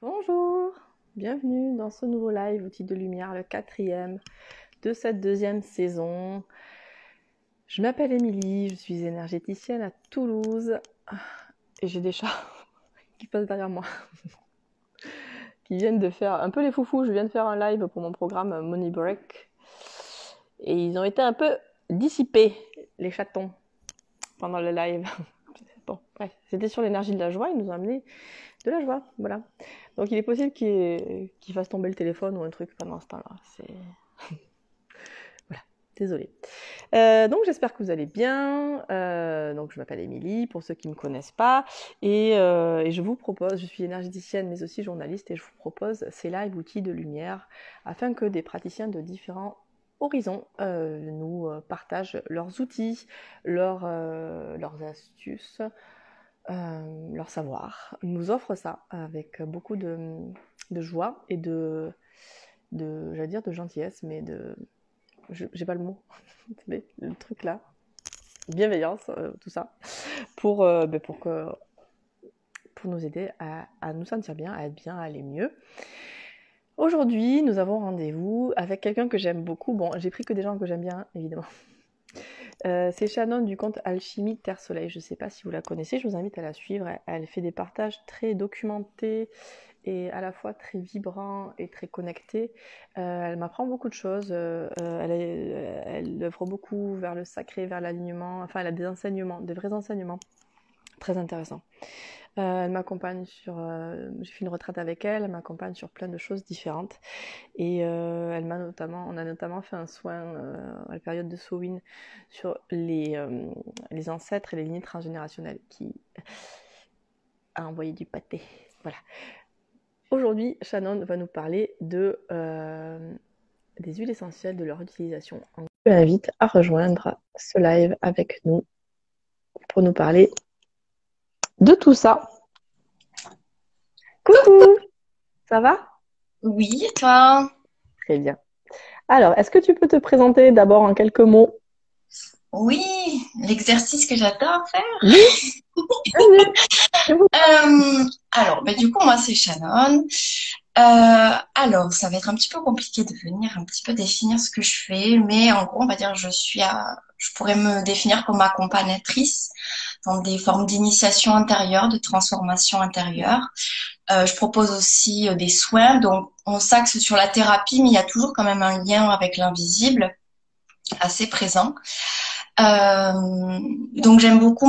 Bonjour, bienvenue dans ce nouveau live Outils de lumière, le 4e de cette 2e saison. Je m'appelle Émilie, je suis énergéticienne à Toulouse et j'ai des chats qui passent derrière moi, qui viennent de faire un peu les foufous. Je viens de faire un live pour mon programme Money Break et ils ont été un peu dissipés, les chatons, pendant le live. Bon, bref, c'était sur l'énergie de la joie, ils nous ont amené de la joie, voilà. Donc il est possible qu'il fasse tomber le téléphone ou un truc pendant ce temps-là. Voilà, désolée. Donc j'espère que vous allez bien. Donc je m'appelle Émilie, pour ceux qui ne me connaissent pas. Et je vous propose, je suis énergéticienne mais aussi journaliste, et je vous propose ces live outils de lumière afin que des praticiens de différents horizons nous partagent leurs outils, leurs astuces, leur savoir, nous offre ça avec beaucoup de joie et j'allais dire de gentillesse, mais j'ai pas le mot, mais le truc là, bienveillance, tout ça, pour nous aider à nous sentir bien, à être bien, à aller mieux. Aujourd'hui, nous avons rendez-vous avec quelqu'un que j'aime beaucoup. Bon, j'ai pris que des gens que j'aime bien, évidemment. C'est Shannon du compte Alchimie Terre Soleil. Je ne sais pas si vous la connaissez, je vous invite à la suivre. Elle fait des partages très documentés et à la fois très vibrants et très connectés. Elle m'apprend beaucoup de choses. Elle œuvre beaucoup vers le sacré, vers l'alignement. Enfin, elle a des enseignements, des vrais enseignements très intéressants. Elle m'accompagne j'ai fait une retraite avec elle m'accompagne sur plein de choses différentes. Et on a notamment fait un soin à la période de Samhain sur les ancêtres et les lignées transgénérationnelles, qui a envoyé du pâté. Voilà. Aujourd'hui, Shannon va nous parler des huiles essentielles, de leur utilisation. Je l'invite à rejoindre ce live avec nous pour nous parler de tout ça. Coucou, ça va? Oui, et toi? Très bien. Alors, est-ce que tu peux te présenter d'abord en quelques mots? Oui, l'exercice que j'adore faire. Oui, vas-y. Alors, du coup, moi, c'est Shannon. Alors, ça va être un petit peu compliqué de venir un petit peu définir ce que je fais, mais en gros, on va dire, je pourrais me définir comme accompagnatrice dans des formes d'initiation intérieure, de transformation intérieure. Je propose aussi des soins, donc on s'axe sur la thérapie, mais il y a toujours quand même un lien avec l'invisible assez présent. Donc j'aime beaucoup,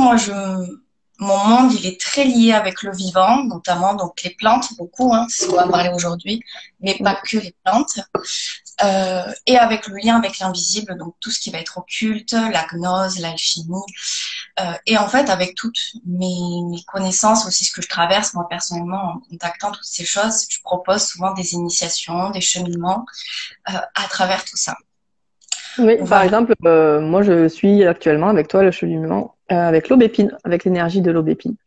mon monde, il est très lié avec le vivant, notamment donc les plantes, beaucoup, hein, c'est ce qu'on va parler aujourd'hui, mais pas que les plantes. Et avec le lien avec l'invisible, donc tout ce qui va être occulte, la gnose, l'alchimie. Et en fait, avec toutes mes connaissances, aussi ce que je traverse, moi personnellement, en contactant toutes ces choses, je propose souvent des initiations, des cheminements à travers tout ça. Oui, par Voilà, exemple, moi je suis actuellement avec toi le cheminement avec l'aubépine, avec l'énergie de l'aubépine,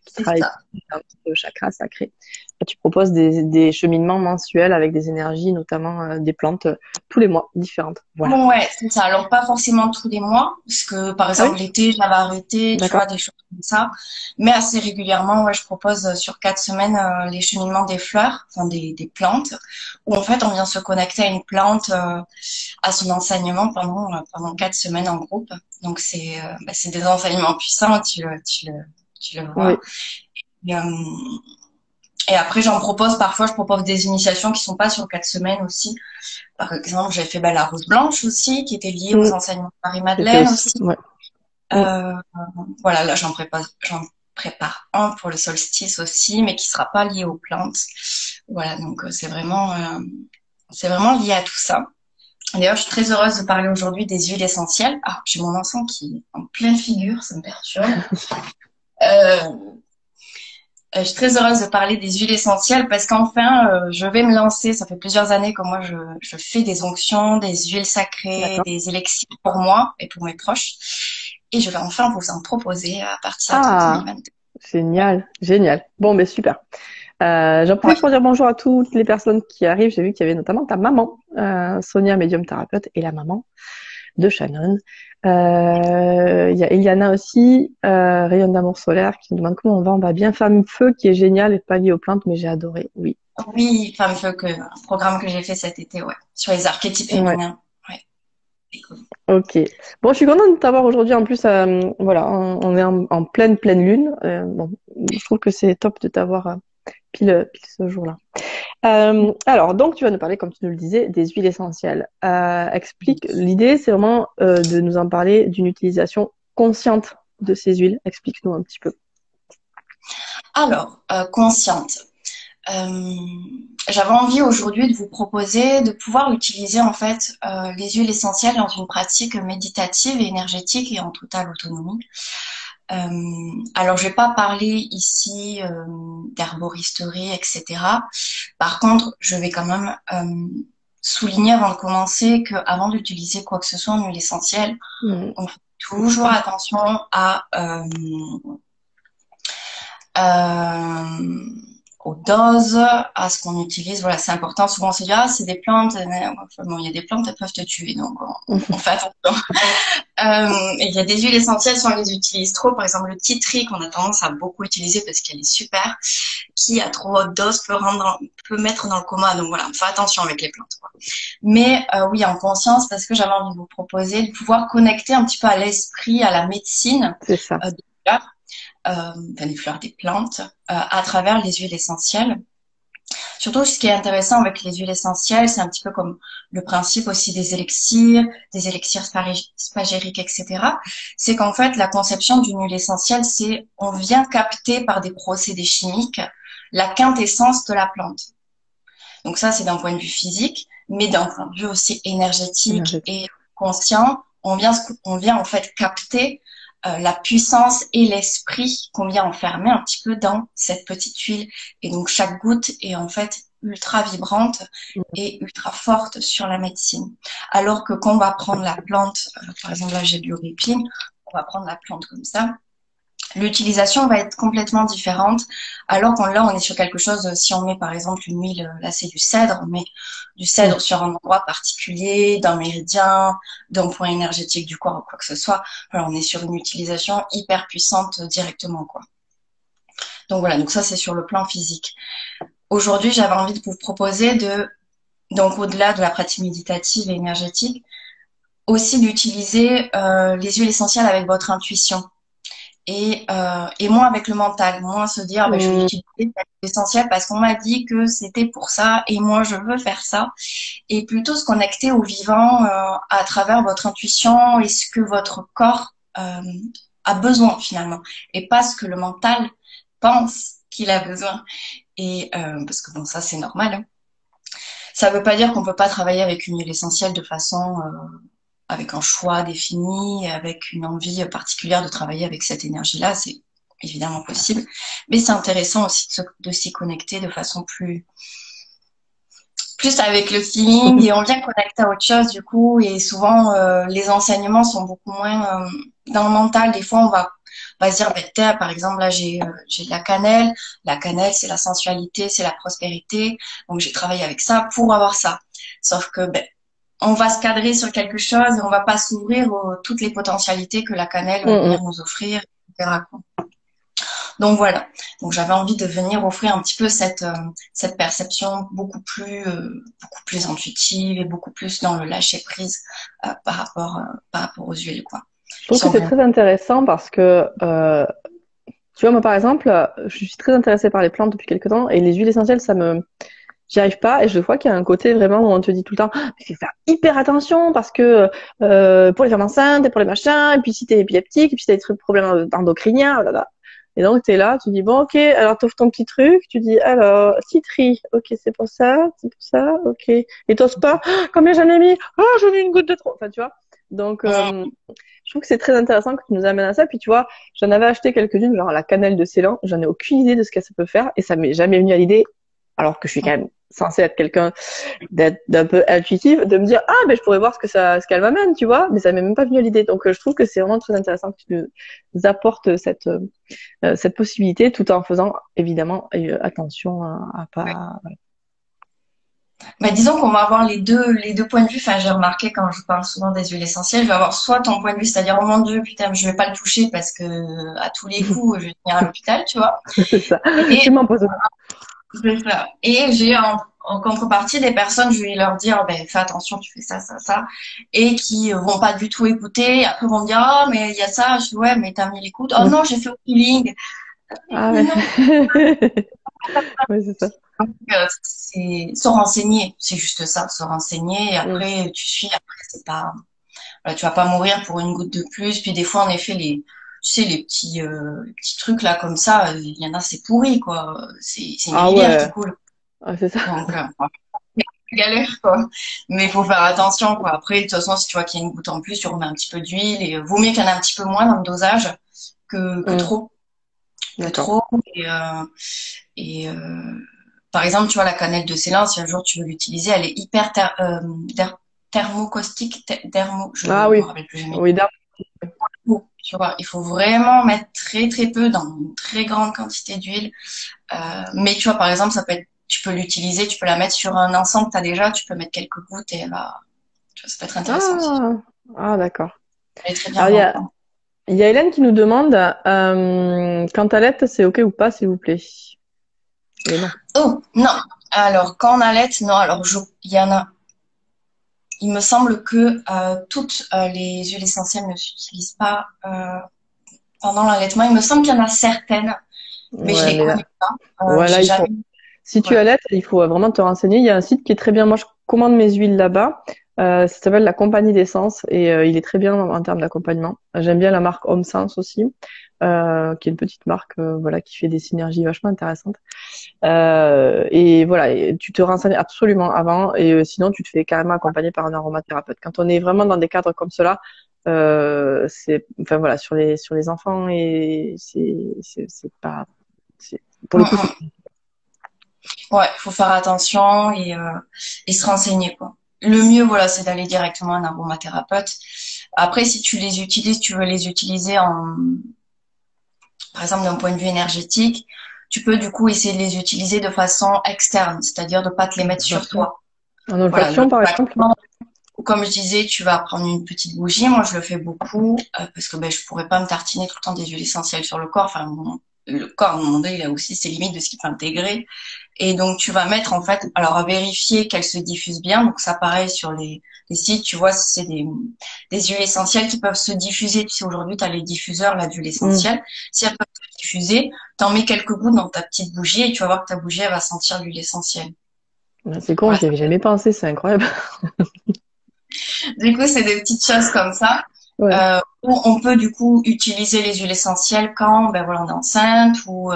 qui c'est travaille ça. dans le chakra sacré. Et tu proposes des cheminements mensuels avec des énergies, notamment des plantes, tous les mois, différentes. Voilà. Bon, ouais, c'est ça. Alors, pas forcément tous les mois, parce que, par Ah oui? exemple, l'été, j'avais arrêté, tu D'accord. vois, des choses comme ça. Mais assez régulièrement, ouais, je propose sur 4 semaines les cheminements des fleurs, enfin des plantes, où en fait, on vient se connecter à une plante, à son enseignement pendant 4 semaines en groupe. Donc, c'est des enseignements puissants, tu le vois. Oui. Et, et après, parfois, je propose des initiations qui sont pas sur 4 semaines aussi. Par exemple, j'ai fait la Rose Blanche aussi, qui était liée aux Mm. enseignements de J'ai fait Marie-Madeleine aussi. aussi. Ouais. Mm. Euh, voilà, là, j'en prépare un pour le solstice aussi, mais qui sera pas lié aux plantes. Voilà, donc c'est vraiment lié à tout ça. D'ailleurs, je suis très heureuse de parler aujourd'hui des huiles essentielles. Ah, j'ai mon enfant qui est en pleine figure, ça me perturbe. Euh, je suis très heureuse de parler des huiles essentielles parce qu'enfin, je vais me lancer. Ça fait plusieurs années que moi, je fais des onctions, des huiles sacrées, D'accord. des élixirs pour moi et pour mes proches. Et je vais enfin vous en proposer à partir de Ah, 2022. génial, génial. Bon, ben super. J'en Ouais. profite pour dire bonjour à toutes les personnes qui arrivent. J'ai vu qu'il y avait notamment ta maman, Sonia, médium thérapeute, et la maman de Shannon. Il y a Eliana aussi, Rayon d'amour solaire, qui nous demande comment on va. On va bien. Femme Feu, qui est génial et pas lié aux plantes, mais j'ai adoré. Oui. Oui, Femme Feu, un programme que j'ai fait cet été, ouais, sur les archétypes Ouais. féminins. Ouais, c'est cool. Ok. Bon, je suis contente de t'avoir aujourd'hui. En plus, voilà, on est en pleine lune. Bon, je trouve que c'est top de t'avoir pile ce jour-là. Alors, donc, tu vas nous parler, comme tu nous le disais, des huiles essentielles. Explique. L'idée, c'est vraiment de nous en parler d'une utilisation consciente de ces huiles. Explique-nous un petit peu. Alors, consciente. J'avais envie aujourd'hui de vous proposer de pouvoir utiliser en fait les huiles essentielles dans une pratique méditative et énergétique et en totale autonomie. Alors, je vais pas parler ici d'herboristerie, etc. Par contre, je vais quand même souligner avant de commencer qu'avant d'utiliser quoi que ce soit en huile essentielle, on fait toujours attention aux doses, à ce qu'on utilise. Voilà, c'est important. Souvent, on se dit, ah, c'est des plantes. Bon, il y a des plantes, elles peuvent te tuer. Donc, on fait attention. Il y a des huiles essentielles, si on les utilise trop. Par exemple, le tea tree, qu'on a tendance à beaucoup utiliser parce qu'elle est super, qui à trop haute dose peut mettre dans le coma. Donc, voilà, on fait attention avec les plantes, quoi. Mais oui, en conscience, parce que j'avais envie de vous proposer de pouvoir connecter un petit peu à l'esprit, à la médecine. C'est ça. Des fleurs, des plantes, à travers les huiles essentielles. Surtout, ce qui est intéressant avec les huiles essentielles, c'est un petit peu comme le principe aussi des élixirs spagériques, etc. C'est qu'en fait, la conception d'une huile essentielle, c'est on vient capter par des procédés chimiques la quintessence de la plante. Donc ça, c'est d'un point de vue physique, mais d'un point de vue aussi énergétique et conscient, on vient en fait capter la puissance et l'esprit qu'on vient enfermer un petit peu dans cette petite huile. Et donc, chaque goutte est en fait ultra vibrante et ultra forte sur la médecine. Alors que quand on va prendre la plante, par exemple, là, j'ai de l'orépine, on va prendre la plante comme ça. L'utilisation va être complètement différente, alors qu'on là, on est sur quelque chose, si on met par exemple une huile, là c'est du cèdre, on met du cèdre sur un endroit particulier, d'un méridien, d'un point énergétique du corps ou quoi que ce soit. Voilà, on est sur une utilisation hyper puissante directement, quoi. Donc voilà, donc ça c'est sur le plan physique. Aujourd'hui, j'avais envie de vous proposer donc au-delà de la pratique méditative et énergétique, aussi d'utiliser les huiles essentielles avec votre intuition. Et moins avec le mental, moins se dire je vais utiliser l'essentiel parce qu'on m'a dit que c'était pour ça et moi je veux faire ça, et plutôt se connecter au vivant à travers votre intuition et ce que votre corps a besoin finalement, et pas ce que le mental pense qu'il a besoin. Et parce que bon, ça c'est normal, hein. Ça veut pas dire qu'on peut pas travailler avec une huile essentielle de façon avec un choix défini, avec une envie particulière de travailler avec cette énergie-là, c'est évidemment possible. Mais c'est intéressant aussi de s'y connecter de façon plus avec le feeling, et on vient connecter à autre chose du coup. Et souvent, les enseignements sont beaucoup moins dans le mental. Des fois, on va se dire, par exemple, là, j'ai de la cannelle. La cannelle, c'est la sensualité, c'est la prospérité. Donc, j'ai travaillé avec ça pour avoir ça. Sauf que, on va se cadrer sur quelque chose et on va pas s'ouvrir toutes les potentialités que la cannelle va venir nous offrir, etc., quoi. Donc voilà. Donc j'avais envie de venir offrir un petit peu cette perception beaucoup plus intuitive et beaucoup plus dans le lâcher prise par rapport aux huiles, quoi. Je trouve que c'est très intéressant parce que tu vois, moi par exemple, je suis très intéressée par les plantes depuis quelques temps, et les huiles essentielles, j'y arrive pas, et je crois qu'il y a un côté vraiment où on te dit tout le temps, il faut faire hyper attention parce que pour les femmes enceintes et pour les machins, et puis si t'es épileptique, et puis si t'as des trucs problèmes endocriniens, blablabla. Et donc t'es là, tu dis bon ok, alors t'offres ton petit truc, tu dis alors citri, ok c'est pour ça, ok. Et t'oses pas, combien j'en ai mis, oh j'en ai une goutte de trop, enfin tu vois. Donc je trouve que c'est très intéressant que tu nous amènes à ça. Puis tu vois, j'en avais acheté quelques-unes, genre la cannelle de Ceylan, j'en ai aucune idée de ce que ça peut faire, et ça m'est jamais venu à l'idée, alors que je suis quand même censée être quelqu'un d'un peu intuitif, de me dire je pourrais voir ce qu'elle m'amène, tu vois, mais ça m'est même pas venu à l'idée. Donc je trouve que c'est vraiment très intéressant que tu nous apportes cette possibilité, tout en faisant évidemment attention à pas. Ouais. Voilà. Bah, disons qu'on va avoir les deux points de vue. Enfin, j'ai remarqué quand je parle souvent des huiles essentielles, je vais avoir soit ton point de vue, c'est-à-dire, oh mon Dieu, putain, je vais pas le toucher parce que à tous les coups, je vais finir à l'hôpital, tu vois. C'est ça. Et C'est mon position. c'est ça. Et j'ai en contrepartie des personnes, je vais leur dire, ben, fais attention, tu fais ça, ça, ça, et qui vont pas du tout écouter. Après, vont me dire, ah, mais il y a ça. Je dis, ouais, mais t'as mis l'écoute. Oh non, j'ai fait au feeling. Ah Mais ouais. non. Ouais, c'est ça. C'est se renseigner. C'est juste ça, se renseigner. Et Mm. après, tu suis. Après, c'est pas, voilà, tu vas pas mourir pour une goutte de plus. Puis des fois, en effet, tu sais, les petits trucs là comme ça, il y en a, c'est pourri, quoi. C'est une Ah rivière qui ouais. coule. Ah, c'est ça. Donc, galère, quoi. Mais il faut faire attention, quoi. Après, de toute façon, si tu vois qu'il y a une goutte en plus, tu remets un petit peu d'huile et vaut mieux qu'il y en ait un petit peu moins dans le dosage que Mm. trop. Que D'accord. trop. Et par exemple, tu vois, la cannelle de Ceylan, si un jour tu veux l'utiliser, elle est hyper thermocaustique, je Ah me oui. rappelle plus jamais. Oui, d'accord. Tu vois, il faut vraiment mettre très très peu dans une très grande quantité d'huile. Mais tu vois, par exemple, tu peux l'utiliser, tu peux la mettre sur un encens que tu as déjà, tu peux mettre quelques gouttes et tu vois, ça peut être intéressant aussi. Ah, ah d'accord. Elle est très bien Alors, dans le pain. il y a Hélène qui nous demande quand t'allaites, c'est OK ou pas, s'il vous plaît? Et non. Oh, non. Alors, quand on allait, non, alors il y en a. Il me semble que toutes les huiles essentielles ne s'utilisent pas pendant l'allaitement. Il me semble qu'il y en a certaines, mais je Ouais, les mais connais là, pas. voilà, J'ai il faut. jamais. Si tu Ouais. allaites, il faut vraiment te renseigner. Il y a un site qui est très bien. Moi, je commande mes huiles là-bas. Ça s'appelle la Compagnie d'essence et il est très bien en termes d'accompagnement. J'aime bien la marque Home Sense aussi, qui est une petite marque, voilà, qui fait des synergies vachement intéressantes. Et voilà, et tu te renseignes absolument avant et sinon tu te fais carrément accompagner par un aromathérapeute. Quand on est vraiment dans des cadres comme cela, enfin voilà, sur les enfants et c'est pas, pour Mm, le coup c'est. mm. Ouais, faut faire attention et se renseigner, quoi. Le mieux, voilà, c'est d'aller directement à un aromathérapeute. Après, si tu les utilises, tu veux les utiliser par exemple, d'un point de vue énergétique, tu peux du coup essayer de les utiliser de façon externe, c'est-à-dire de pas te les mettre sur Olfaction. toi. En Voilà, olfaction par exemple. comme je disais, tu vas prendre une petite bougie. Moi, je le fais beaucoup parce que ben, je pourrais pas me tartiner tout le temps des huiles essentielles sur le corps. Enfin, le corps, à un moment donné, il a aussi ses limites de ce qu'il peut intégrer. Et donc, tu vas mettre, en fait, alors à vérifier qu'elle se diffuse bien. Donc, ça, pareil, sur les sites, tu vois, si c'est des huiles essentielles qui peuvent se diffuser. Tu sais, aujourd'hui, tu as les diffuseurs, là, d'huile Hmm. essentielle. Si elles peuvent se diffuser, t'en mets quelques gouttes dans ta petite bougie et tu vas voir que ta bougie, elle va sentir l'huile essentielle. C'est con, Voilà. j'y avais jamais pensé, c'est incroyable. Du coup, c'est des petites choses comme ça. Ouais. Où on peut du coup utiliser les huiles essentielles quand ben voilà on est enceinte ou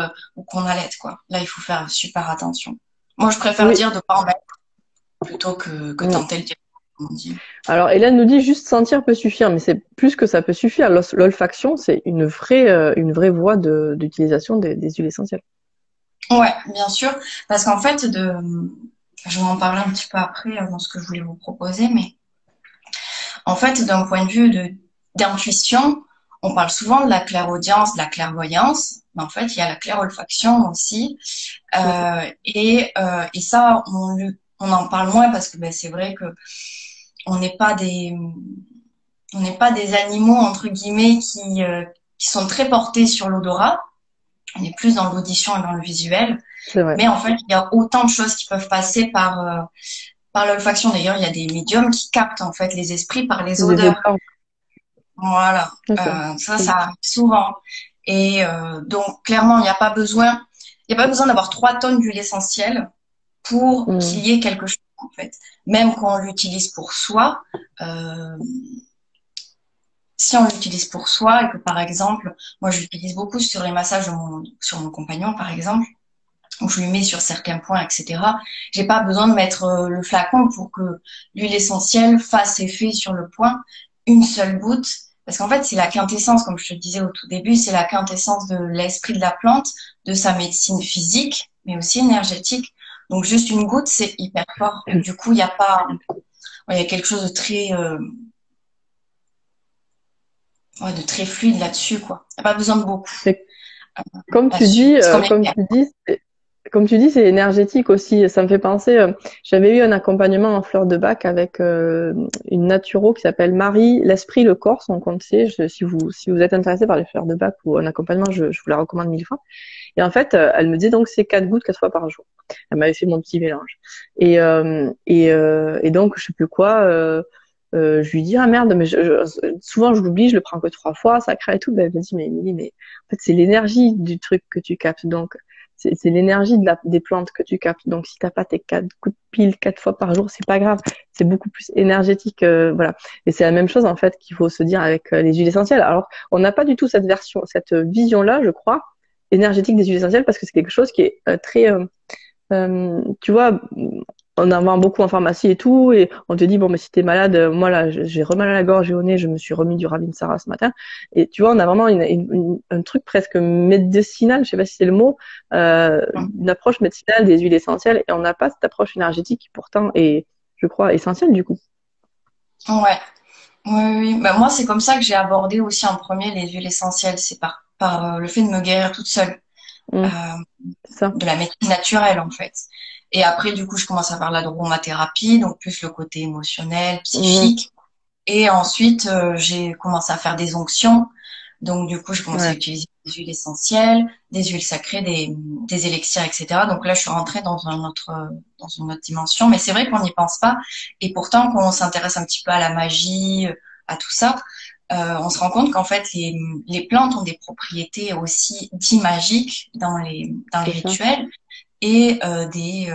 qu'on allaite quoi. Là il faut faire super attention. Moi je préfère Oui. dire de pas en mettre plutôt que Mm. tenter le dire. Comme on dit. Alors Hélène nous dit juste sentir peut suffire, mais c'est plus que ça peut suffire. L'olfaction, c'est une vraie voie d'utilisation des huiles essentielles. Ouais, bien sûr, parce qu'en fait je vais en parler un petit peu après dans ce que je voulais vous proposer, mais en fait d'un point de vue d'intuition, on parle souvent de la clairaudience, de la clairvoyance, mais en fait il y a la clairolfaction aussi. Mm. Et ça, on en parle moins parce que ben, c'est vrai que on n'est pas des, on n'est pas des animaux entre guillemets qui sont très portés sur l'odorat. On est plus dans l'audition et dans le visuel. C'est vrai. Mais en fait, il y a autant de choses qui peuvent passer par l'olfaction. D'ailleurs, il y a des médiums qui captent en fait les esprits par les Les odeurs. odeurs, Voilà, d'accord. ça arrive souvent. Et donc, clairement, il y a pas besoin d'avoir 3 tonnes d'huile essentielle pour qu'il Mm. y ait quelque chose en fait. Même quand on l'utilise pour soi, euh, si on l'utilise pour soi et que par exemple, moi j'utilise beaucoup sur les massages sur mon compagnon par exemple, où je lui mets sur certains points, etc. J'ai pas besoin de mettre le flacon pour que l'huile essentielle fasse effet sur le point, une seule goutte. Parce qu'en fait, c'est la quintessence, comme je te disais au tout début, c'est la quintessence de l'esprit de la plante, de sa médecine physique, mais aussi énergétique. Donc juste une goutte, c'est hyper fort. Du coup, il y a pas, il y a quelque chose de très, ouais, de très fluide là-dessus, quoi. Il n'y a pas besoin de beaucoup Mais comme tu là-dessus. dis, C'est comme les comme pierres. tu dis, comme tu dis, c'est énergétique aussi. Ça me fait penser, j'avais eu un accompagnement en fleurs de bac avec une naturo qui s'appelle Marie, l'esprit, le corps, son compte c'est. Si vous êtes intéressé par les fleurs de bac ou un accompagnement, je vous la recommande 1000 fois. Et en fait, elle me disait donc c'est 4 gouttes 4 fois par jour. Elle m'avait fait mon petit mélange. Et donc je sais plus quoi. Je lui dis ah merde, mais souvent je l'oublie, je le prends que 3 fois, ça crée et tout. Ben, elle me dit mais Émilie, mais en fait c'est l'énergie du truc que tu captes. Donc c'est l'énergie des plantes que tu captes. Donc si t'as pas tes 4 coups de pile 4 fois par jour, c'est pas grave. C'est beaucoup plus énergétique, voilà. Et c'est la même chose en fait qu'il faut se dire avec les huiles essentielles. Alors on n'a pas du tout cette vision-là, je crois, énergétique des huiles essentielles parce que c'est quelque chose qui est très tu vois, on en vend beaucoup en pharmacie et tout, et on te dit, bon, mais si t'es malade, moi là, j'ai remal à la gorge et au nez, je me suis remis du Ravinsara ce matin. Et tu vois, on a vraiment un truc presque médicinal, je sais pas si c'est le mot, une approche médicinale des huiles essentielles, et on n'a pas cette approche énergétique qui pourtant est, je crois, essentielle du coup. Ouais. Oui, oui. Bah, moi, c'est comme ça que j'ai abordé aussi en premier les huiles essentielles. C'est par le fait de me guérir toute seule, euh, Mm, c'est ça. de la médecine naturelle, en fait. Et après, du coup, je commence à faire la aromathérapie, donc plus le côté émotionnel, Mhm, psychique. Et ensuite, j'ai commencé à faire des onctions. Donc, du coup, je commençais à ouais, utiliser des huiles essentielles, des huiles sacrées, des élixirs, etc. Donc là, je suis rentrée dans une autre dimension. Mais c'est vrai qu'on n'y pense pas. Et pourtant, quand on s'intéresse un petit peu à la magie, à tout ça, on se rend compte qu'en fait, les plantes ont des propriétés aussi dites magiques dans les c'est ça. rituels. Et il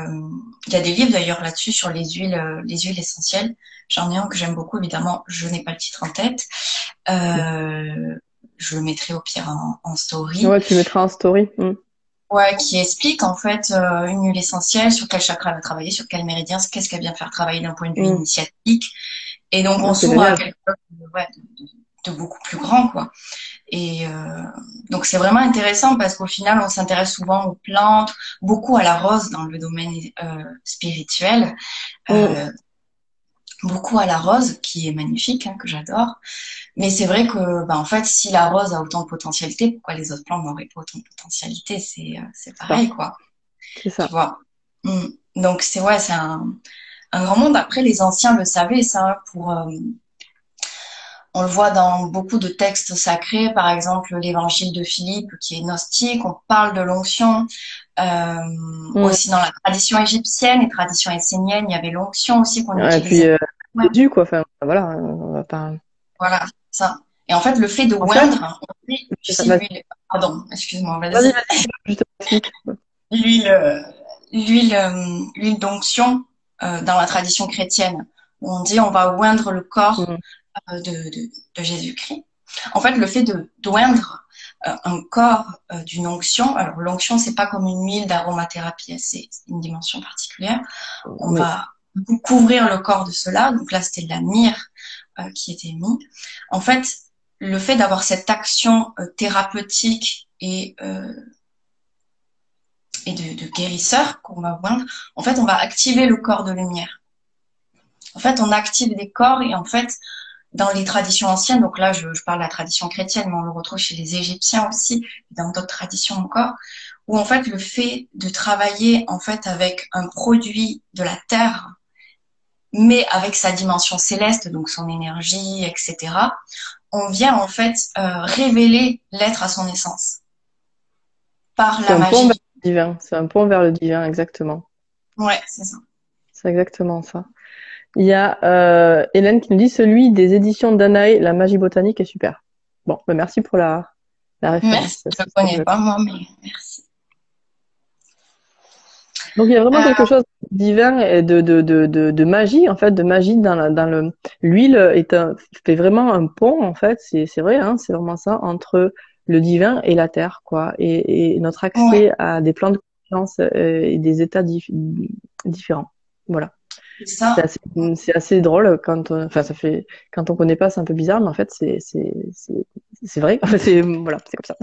y a des livres d'ailleurs là-dessus sur les huiles essentielles. J'en ai un que j'aime beaucoup, évidemment. Je n'ai pas le titre en tête. Euh, je le mettrai au pire en story. Ouais, tu mettras en story. Mm. Ouais, qui explique en fait une huile essentielle, sur quel chakra elle va travailler, sur quel méridien, qu'est-ce qu'elle vient faire travailler d'un point de vue Mm. initiatique. Et donc on Ouais, c'est s'ouvre à génial. quelque chose ouais, de beaucoup plus grand, quoi. Et donc c'est vraiment intéressant parce qu'au final, on s'intéresse souvent aux plantes, beaucoup à la rose dans le domaine spirituel, Mm. euh, beaucoup à la rose qui est magnifique, hein, que j'adore. Mais c'est vrai que, bah, en fait, si la rose a autant de potentialité, pourquoi les autres plantes n'auraient pas autant de potentialité? C'est C'est ça. pareil, quoi. C'est Tu ça. vois. Donc c'est ouais, c'est un grand monde. Après, les anciens le savaient, ça, on le voit dans beaucoup de textes sacrés, par exemple l'évangile de Philippe qui est gnostique, on parle de l'onction. Mm. Aussi dans la tradition égyptienne et tradition essénienne, il y avait l'onction aussi qu'on Ouais, et puis utilisait. Ouais, Jésus, quoi. Enfin, voilà, on va pas. voilà, ça. Et en fait, le fait de En fait, oindre, on dit, tu c'est ça. sais, l'huile, pardon, excuse-moi, Vas-y, vas-y. vas-y, je t'explique. L'huile, l'huile d'onction dans la tradition chrétienne, où on dit on va oindre le corps Mm. de Jésus-Christ. En fait, le fait de d'oindre un corps d'une onction, alors l'onction c'est pas comme une huile d'aromathérapie, hein, c'est une dimension particulière. On Oui, va couvrir le corps de cela, donc là c'était de la myrrhe qui était mis. En fait, le fait d'avoir cette action thérapeutique et de guérisseur qu'on va oindre, en fait, on va activer le corps de lumière. En fait, on active des corps et en fait, dans les traditions anciennes, donc là, je parle de la tradition chrétienne, mais on le retrouve chez les Égyptiens aussi, et dans d'autres traditions encore, où en fait, le fait de travailler en fait avec un produit de la terre, mais avec sa dimension céleste, donc son énergie, etc., on vient en fait révéler l'être à son essence par c'est la un pont vers magie. le divin. C'est un pont vers le divin, exactement. Ouais, c'est ça. C'est exactement ça. Il y a Hélène qui nous dit celui des éditions Danae, La magie botanique est super. Bon, ben merci pour la référence. Merci. Je ne connais pas moi, mais merci. Donc il y a vraiment quelque Euh, chose de divin et de magie, en fait, de magie dans l'huile fait vraiment un pont, en fait, c'est vrai, hein, c'est vraiment ça, entre le divin et la terre, quoi, et notre ouais, accès à des plans de conscience et des états différents. Voilà. c'est C'est ça. assez, c'est assez drôle enfin, quand on connaît pas, c'est un peu bizarre, mais en fait, c'est vrai. Voilà, c'est comme ça.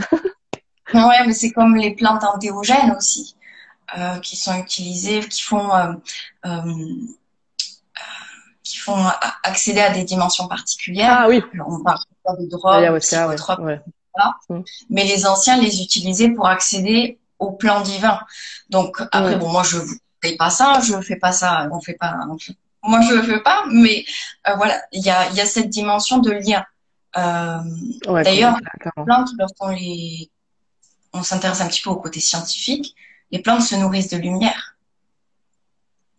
Ouais, mais c'est comme les plantes entéogènes aussi, qui sont utilisées, euh, qui font accéder à des dimensions particulières. Ah oui, Alors, on parle pas de drogue, de l'ayahuasca, ouais, psychotropes, ouais. voilà. Mm. Mais les anciens les utilisaient pour accéder au plan divin. Donc après, bon, moi je vous fais pas ça, je fais pas ça, moi je le fais pas, mais voilà, il y a cette dimension de lien. Euh, Ouais, D'ailleurs, les clairement. plantes, on s'intéresse un petit peu au côté scientifique, les plantes se nourrissent de lumière.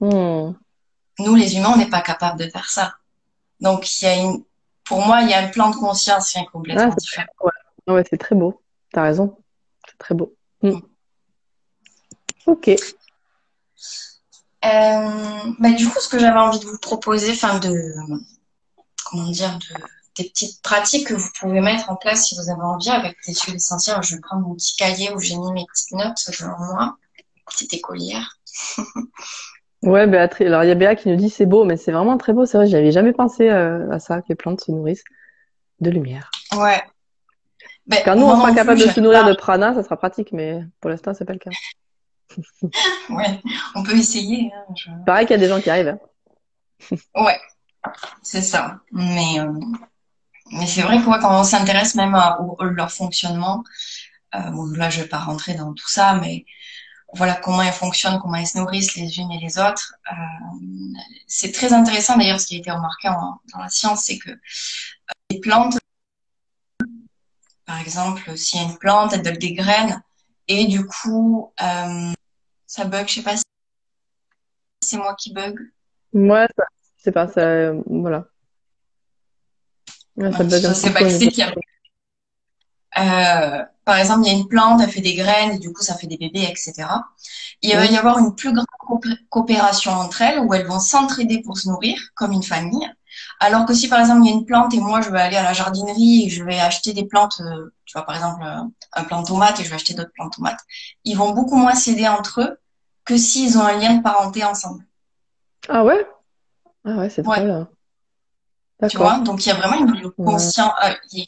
Hmm. Nous, les humains, on n'est pas capable de faire ça. Donc, pour moi, il y a un plan de conscience qui est Ah, complètement différent. ouais. Ouais, c'est très beau. T'as raison. C'est très beau. Hmm. Ok. Bah, du coup, ce que j'avais envie de vous proposer, comment dire, des petites pratiques que vous pouvez mettre en place si vous avez envie avec des huiles essentielles. Je vais prendre mon petit cahier où j'ai mis mes petites notes devant moi, petite écolière. Ouais, Béatrice. Alors, il y a Béa qui nous dit c'est beau, mais c'est vraiment très beau. C'est vrai, j'avais jamais pensé à ça, que les plantes se nourrissent de lumière. Ouais. Ben, Quand nous, on moi sera non plus, capable de se j'arrive nourrir pas. de prana, ça sera pratique, mais pour l'instant, c'est pas le cas. Ouais, on peut essayer, hein, Pareil qu'il y a des gens qui arrivent, hein. Ouais, c'est ça. Mais c'est vrai que ouais, quand on s'intéresse même à leur fonctionnement, bon, là je vais pas rentrer dans tout ça, mais voilà comment elles fonctionnent, comment elles se nourrissent les unes et les autres. C'est très intéressant d'ailleurs ce qui a été remarqué dans la science, c'est que les plantes, par exemple, s'il y a une plante, elle donne des graines et du coup ça bug, je sais pas si c'est moi qui bug. Moi, ça, je sais pas, ça, voilà. Ouais, ça bug un Je petit sais peu pas au que niveau. c'est qui a par exemple, il y a une plante, elle fait des graines, et du coup, ça fait des bébés, etc. Il va y Hmm. avoir une plus grande coopération entre elles, où elles vont s'entraider pour se nourrir, comme une famille. Alors que si, par exemple, il y a une plante et moi, je vais aller à la jardinerie et je vais acheter des plantes, tu vois, par exemple, un plant de tomate et je vais acheter d'autres plants de tomates, ils vont beaucoup moins s'aider entre eux que s'ils ont un lien de parenté ensemble. Ah ouais? Ah ouais, c'est Ouais. drôle, hein. Tu vois, D'accord. donc il y a vraiment une Ouais. conscience, il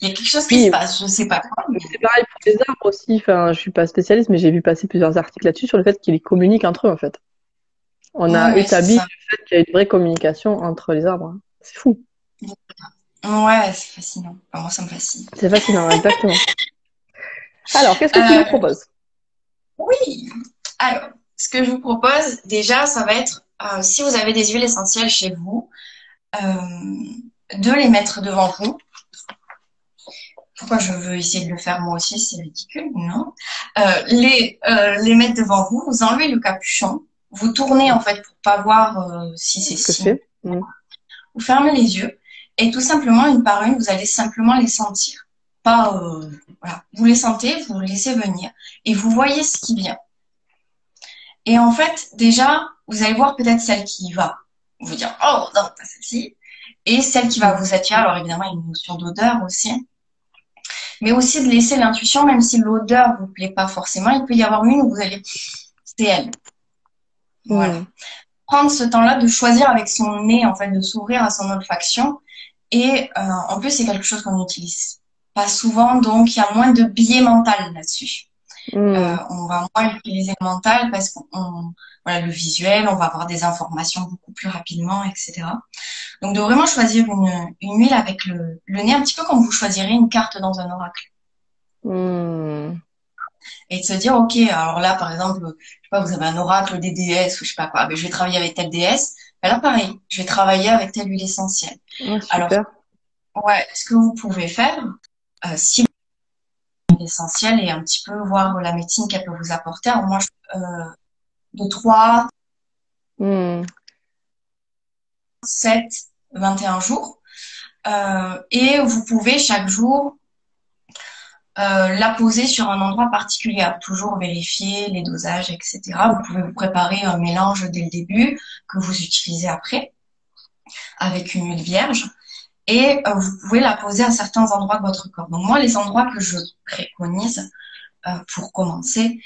y a quelque chose qui se Oui, passe, je sais pas quoi, mais c'est pareil pour les arbres aussi. Enfin, je suis pas spécialiste, mais j'ai vu passer plusieurs articles là-dessus sur le fait qu'ils communiquent entre eux, en fait. On ouais, a ouais, c'est établi ça. le fait qu'il y a une vraie communication entre les arbres, hein. C'est fou. Ouais, c'est fascinant. Enfin, moi, ça me fascine. C'est fascinant, exactement. Alors, qu'est-ce que tu nous Euh, proposes? oui. Alors, ce que je vous propose, déjà, ça va être, si vous avez des huiles essentielles chez vous, de les mettre devant vous. Pourquoi je veux essayer de le faire moi aussi, c'est ridicule, non? Les mettre devant vous, vous enlevez le capuchon, vous tournez en fait pour pas voir si c'est Ce que je si. fais? Hmm. Vous fermez les yeux et tout simplement, une par une, vous allez simplement les sentir. Pas, voilà. Vous les sentez, vous les laissez venir et vous voyez ce qui vient. Et en fait, déjà, vous allez voir peut-être celle qui va vous dire, oh non, pas celle-ci. Et celle qui va Hmm. vous attirer. Alors évidemment, il y a une notion d'odeur aussi. Mais aussi de laisser l'intuition, même si l'odeur vous plaît pas forcément, il peut y avoir une où vous allez, c'est elle. Voilà. Hmm. Prendre ce temps-là de choisir avec son nez, en fait, de s'ouvrir à son olfaction. Et en plus, c'est quelque chose qu'on n'utilise pas souvent, donc il y a moins de biais mental là-dessus. Hmm. On va moins utiliser le mental parce voilà, le visuel, on va avoir des informations beaucoup plus rapidement, etc. Donc de vraiment choisir une huile avec le nez, un petit peu comme vous choisirez une carte dans un oracle. Hmm. Et de se dire, ok, alors là, par exemple, je sais pas, vous avez un oracle des déesses ou je sais pas quoi, ben, je vais travailler avec telle déesse. Ben là, pareil, je vais travailler avec telle huile essentielle. Ah, Alors, super. ouais, ce que vous pouvez faire, si l'huile essentielle et un petit peu voir la médecine qu'elle peut vous apporter. Alors moi, de 3, Hmm. 7, 21 jours. Et vous pouvez chaque jour la poser sur un endroit particulier. Toujours vérifier les dosages, etc. Vous pouvez vous préparer un mélange dès le début que vous utilisez après avec une huile vierge. Et vous pouvez la poser à certains endroits de votre corps. Donc moi, les endroits que je préconise pour commencer,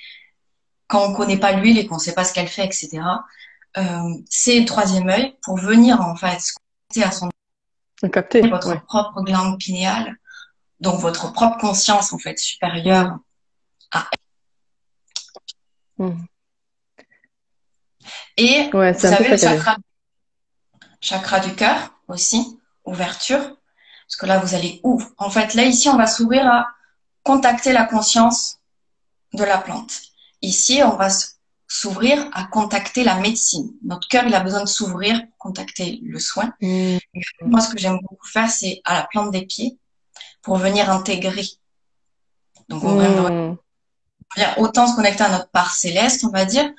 quand on connaît pas l'huile et qu'on sait pas ce qu'elle fait, etc., c'est le troisième œil pour venir en fait se connecter à Capté, votre ouais. propre glande pinéale, donc votre propre conscience en fait Hmm. supérieure à Hmm. et Ouais, vous c'est un peu savez le saccadé. chakra du cœur aussi, ouverture, parce que là vous allez ouvrir. En fait, là ici on va s'ouvrir à contacter la conscience de la plante. Ici, on va s'ouvrir à contacter la médecine. Notre cœur, il a besoin de s'ouvrir pour contacter le soin. Mm. Et moi, ce que j'aime beaucoup faire, c'est à la plante des pieds pour venir intégrer. Donc, on Mm. vient autant se connecter à notre part céleste, on va dire,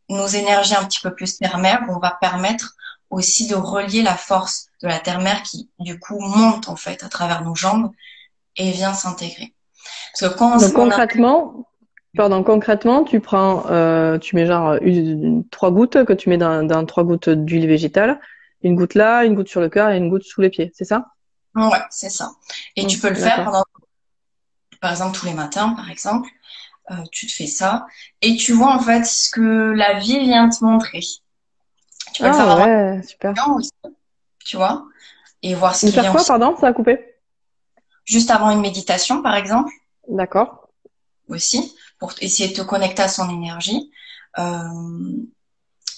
nos énergies un petit peu plus terre-mère, on va permettre aussi de relier la force de la terre-mère qui, du coup, monte en fait à travers nos jambes et vient s'intégrer. Parce que quand Donc on a... concrètement, tu mets genre 3 gouttes que tu mets dans 3 gouttes d'huile végétale, une goutte là, une goutte sur le cœur et une goutte sous les pieds, c'est ça? Ouais, c'est ça. Et tu peux le faire D'accord. pendant, par exemple, tous les matins, par exemple. Tu te fais ça et tu vois en fait ce que la vie vient te montrer. Tu peux le faire Ah avant ouais, super. une aussi, tu vois, et voir ce De qui faire vient quoi, aussi. pardon, ça a coupé? Juste avant une méditation, par exemple, D'accord. aussi, pour essayer de te connecter à son énergie. Euh,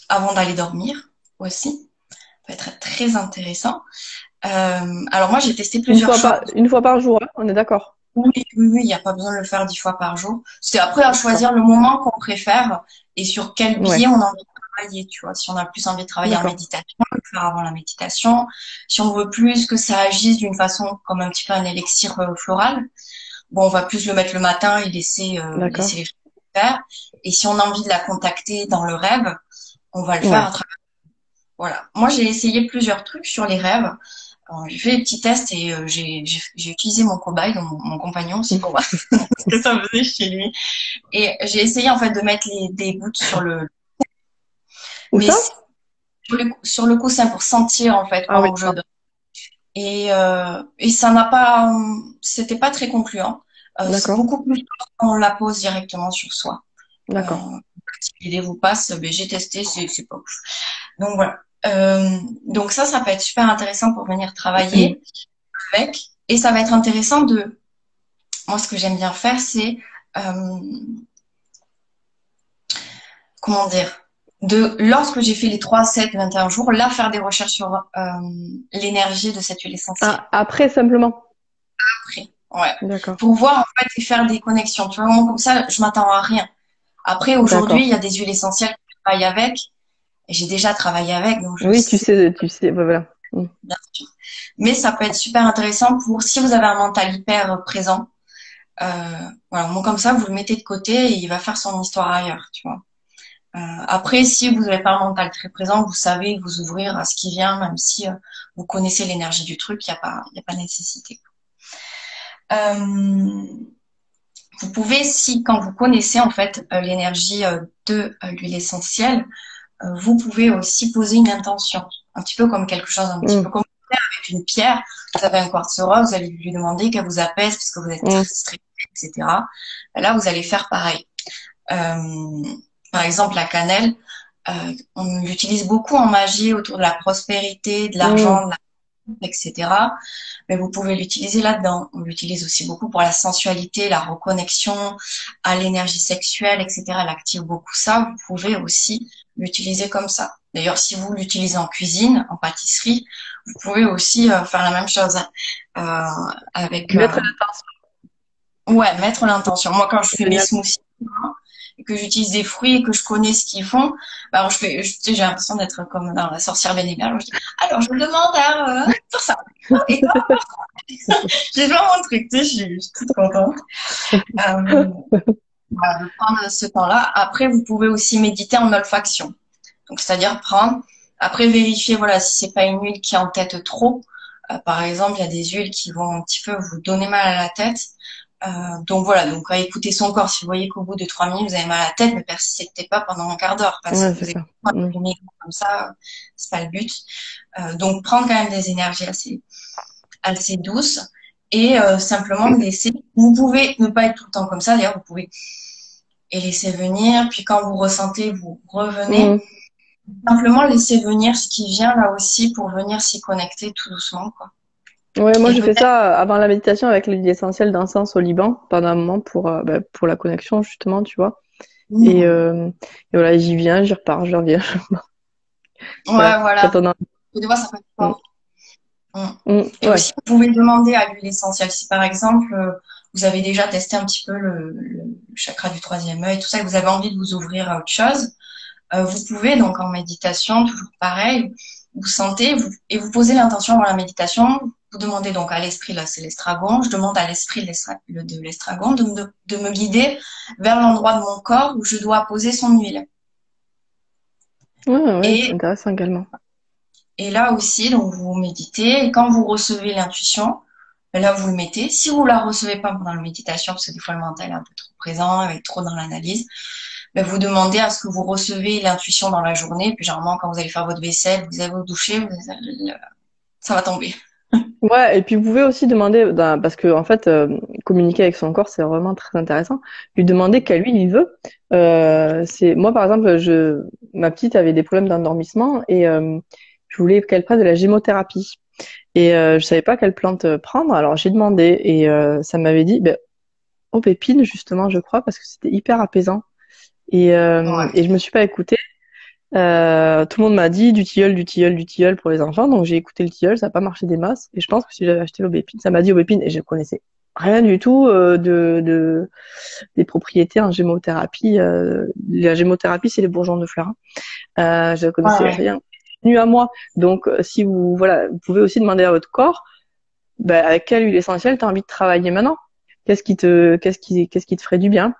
Avant d'aller dormir aussi. Ça peut être très intéressant. Alors moi, j'ai testé plusieurs choses. Une fois par jour, hein, on est d'accord. Oui, oui, oui, il n'y a pas besoin de le faire 10 fois par jour. C'est après à choisir le moment qu'on préfère et sur quel biais Ouais, on a envie de travailler, tu vois. Si on a plus envie de travailler en d'accord. méditation, on peut le faire avant la méditation. Si on veut plus que ça agisse d'une façon comme un petit peu un élixir floral, bon, on va plus le mettre le matin et laisser D'accord. les choses faire. Et si on a envie de la contacter dans le rêve, on va le faire à Ouais. travers. Voilà. Moi, j'ai essayé plusieurs trucs sur les rêves. J'ai fait des petits tests et j'ai utilisé mon cobaye, donc mon compagnon aussi pour voir ce que ça faisait chez lui. Et j'ai essayé en fait de mettre des gouttes sur Où mais ça? sur le coussin pour sentir en fait Ah oui, pendant que je dors. Et ça n'a pas, c'était pas très concluant. C'est d'accord. beaucoup plus fort quand on la pose directement sur soi. D'accord. Si l'idée vous passe, ben, j'ai testé, c'est pas ouf. Donc voilà. Donc ça peut être super intéressant pour venir travailler avec. Et ça va être intéressant moi ce que j'aime bien faire, c'est, euh, comment dire, lorsque j'ai fait les 3, 7, 21 jours, là faire des recherches sur l'énergie de cette huile essentielle. Ah, après, simplement. Après, ouais. D'accord. Pour voir en fait et faire des connexions. Tu vois, vraiment comme ça, je m'attends à rien. Après, aujourd'hui, il D'accord. y a des huiles essentielles que je travaille avec. Et j'ai déjà travaillé avec, donc je Oui, sais ouais, voilà. Mm. bien sûr. Mais ça peut être super intéressant pour si vous avez un mental hyper présent. Voilà, bon, comme ça, vous le mettez de côté et il va faire son histoire ailleurs, tu vois. Après, si vous n'avez pas un mental très présent, vous savez vous ouvrir à ce qui vient, même si vous connaissez l'énergie du truc, il y a pas nécessité. Euh, Vous pouvez, si quand vous connaissez en fait l'énergie de l'huile essentielle, vous pouvez aussi poser une intention, un petit peu comme quelque chose, un petit peu Mm. comme avec une pierre. Vous avez un quartz rose, vous allez lui demander qu'elle vous apaise parce que vous êtes très Mm. stressé, etc. Là, vous allez faire pareil. Euh, Par exemple, la cannelle, on l'utilise beaucoup en magie autour de la prospérité, de Mm. l'argent, etc. Mais vous pouvez l'utiliser là-dedans. On l'utilise aussi beaucoup pour la sensualité, la reconnexion à l'énergie sexuelle, etc. Elle active beaucoup ça. Vous pouvez aussi l'utiliser comme ça. D'ailleurs, si vous l'utilisez en cuisine, en pâtisserie, vous pouvez aussi faire la même chose avec Mettre l'intention. ouais, mettre l'intention. Moi, quand je fais mes Génial. smoothies et que j'utilise des fruits et que je connais ce qu'ils font, bah, alors tu sais, j'ai l'impression d'être comme dans la sorcière Bénévole. Alors, je dis, alors je demande à faire ça. Et j'ai vraiment un truc, tu sais, je suis toute contente. Voilà, de prendre ce temps-là. Après, vous pouvez aussi méditer en olfaction. Donc, c'est-à-dire prendre, après vérifier, voilà, si c'est pas une huile qui entête trop. Par exemple, il y a des huiles qui vont un petit peu vous donner mal à la tête. Donc voilà, donc à écouter son corps. Si vous voyez qu'au bout de 3 minutes, vous avez mal à la tête, ne persistez pas pendant un quart d'heure parce que Ouais, vous c'est êtes ça. Mm. comme ça, c'est pas le but. Donc prendre quand même des énergies assez douces et simplement laisser. Vous pouvez ne pas être tout le temps comme ça. D'ailleurs, vous pouvez et laisser venir. Puis quand vous ressentez, vous revenez. Mm. Simplement laisser venir ce qui vient là aussi pour venir s'y connecter tout doucement, quoi. Ouais, moi Et je fais peut-être, ça avant la méditation avec l'huile essentielle d'encens au Liban pendant un moment pour la connexion justement, tu vois. Et, ouais, euh, et voilà, j'y viens, j'y repars, je reviens. Voilà, voilà. quand on a... Des fois, ça peut être Mm. fort. Mm. Mm. Et Ouais. aussi, vous pouvez demander à l'huile essentielle. Si par exemple, vous avez déjà testé un petit peu le chakra du troisième œil, tout ça, et vous avez envie de vous ouvrir à autre chose, vous pouvez donc en méditation, toujours pareil, vous sentez et vous posez l'intention dans la méditation. Vous demandez donc à l'esprit, là c'est l'estragon, je demande à l'esprit de l'estragon de me guider vers l'endroit de mon corps où je dois poser son huile. Ouais, c'est Et, intéressant également. et là aussi, donc vous méditez et quand vous recevez l'intuition, là vous le mettez. Si vous la recevez pas pendant la méditation, parce que des fois le mental est un peu trop présent, il est trop dans l'analyse, ben, vous demandez à ce que vous recevez l'intuition dans la journée. Puis généralement, quand vous allez faire votre vaisselle, vous allez vous doucher, ça va tomber. Ouais, et puis vous pouvez aussi demander, parce que en fait, communiquer avec son corps, c'est vraiment très intéressant. Lui demander quelle huile il veut. C'est moi par exemple, ma petite avait des problèmes d'endormissement et je voulais qu'elle prenne de la gémothérapie. Et je savais pas quelle plante prendre, alors j'ai demandé et ça m'avait dit, ben, aubépine justement, je crois, parce que c'était hyper apaisant. Ouais. Et je me suis pas écoutée. Tout le monde m'a dit du tilleul, du tilleul, du tilleul pour les enfants, donc j'ai écouté le tilleul, ça n'a pas marché des masses. Et je pense que si j'avais acheté l'aubépine, ça m'a dit aubépine et je connaissais rien du tout des propriétés en gémothérapie. La gémothérapie, c'est les bourgeons de fleurs. Je ne Ouais, connaissais ouais. rien. Nu à moi. Donc, si vous, voilà, vous pouvez aussi demander à votre corps, ben, avec quelle huile essentielle tu as envie de travailler maintenant? Qu'est-ce qui te ferait du bien?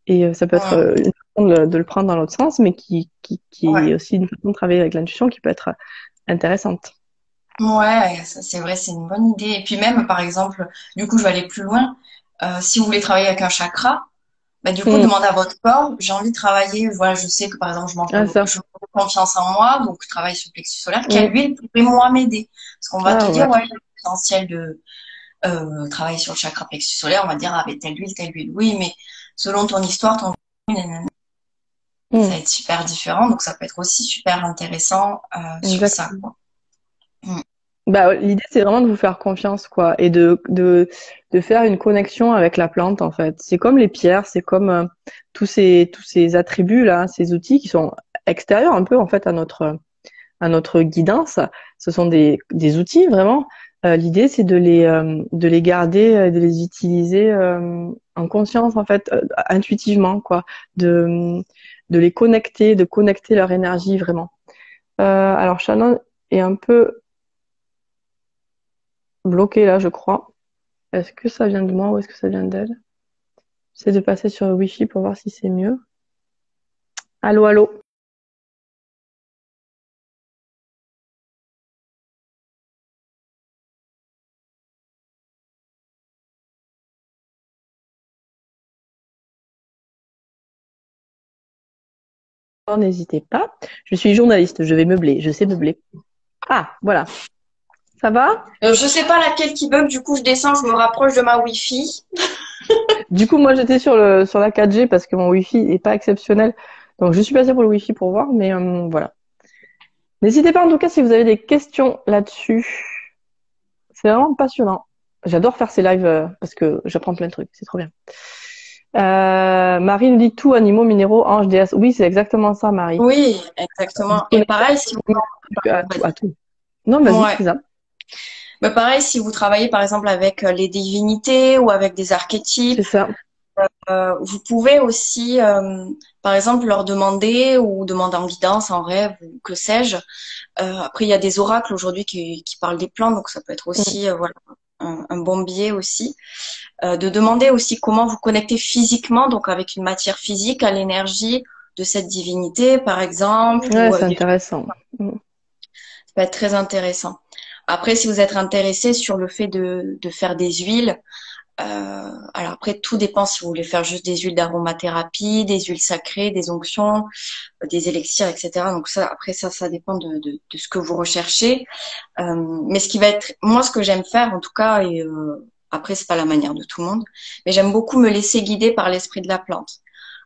Et ça peut être Hum, une façon de le prendre dans l'autre sens, mais qui ouais. est aussi une façon de travailler avec l'intuition qui peut être intéressante. Ouais, ça c'est vrai, c'est une bonne idée. Et puis même, par exemple, du coup, je vais aller plus loin. Si vous voulez travailler avec un chakra, bah, du coup, Mm. demandez à votre corps, j'ai envie de travailler, voilà, je sais que par exemple, Ah, ça. je manque de confiance en moi, donc je travaille sur le plexus solaire. Quelle Mm. huile pourrait moi m'aider? Parce qu'on va te Ah, dire, ouais. ouais, j'ai le potentiel de travailler sur le chakra plexus solaire, on va dire, ah, ben, telle huile, telle huile. Oui, mais selon ton histoire, ça Mm. va être super différent, donc ça peut être aussi super intéressant sur Exact. ça, quoi. Mm. Bah, l'idée, c'est vraiment de vous faire confiance, quoi, et de faire une connexion avec la plante, en fait. C'est comme les pierres, c'est comme tous ces attributs-là, ces outils qui sont extérieurs un peu, en fait, à notre guidance. Ce sont des outils, vraiment. L'idée, c'est de les garder, de les utiliser en conscience, en fait, intuitivement, quoi. De les connecter, de connecter leur énergie, vraiment. Alors, Shannon est un peu bloquée là, je crois. Est-ce que ça vient de moi ou est-ce que ça vient d'elle? J'essaie de passer sur le Wi-Fi pour voir si c'est mieux. Allô, allô? N'hésitez pas. Je suis journaliste, je vais meubler, je sais meubler. Ah, voilà. Ça va? Je sais pas laquelle qui bug, du coup je descends, je me rapproche de ma Wi-Fi. Du coup, moi, j'étais sur la 4G parce que mon Wi-Fi est pas exceptionnel. Donc, je suis passée pour le Wi-Fi pour voir, mais voilà. N'hésitez pas, en tout cas, si vous avez des questions là-dessus. C'est vraiment passionnant. J'adore faire ces lives parce que j'apprends plein de trucs. C'est trop bien. Marie nous dit tout, animaux, minéraux, anges, déesses. Oui, c'est exactement ça, Marie. Oui, Vous exactement. Et connectez pareil, si vous... à tout. Non, vas-y, Ouais. Lisa. Mais pareil, si vous travaillez par exemple avec les divinités ou avec des C'est archétypes, ça. vous pouvez aussi, par exemple, leur demander ou demander en guidance, en rêve, ou que sais-je. Après, il y a des oracles aujourd'hui qui parlent des plantes, donc ça peut être Mm. aussi voilà, un bon biais aussi. De demander aussi comment vous connectez physiquement, donc avec une matière physique, à l'énergie de cette divinité, par exemple, Ouais, ou c'est des trucs, intéressant. Mm. ça peut être très intéressant. Après, si vous êtes intéressé sur le fait de faire des huiles, alors après, tout dépend si vous voulez faire juste des huiles d'aromathérapie, des huiles sacrées, des onctions, des élixirs, etc. Donc ça, après ça dépend de ce que vous recherchez. Mais ce qui va être, moi, ce que j'aime faire, en tout cas, et après, c'est pas la manière de tout le monde, mais j'aime beaucoup me laisser guider par l'esprit de la plante.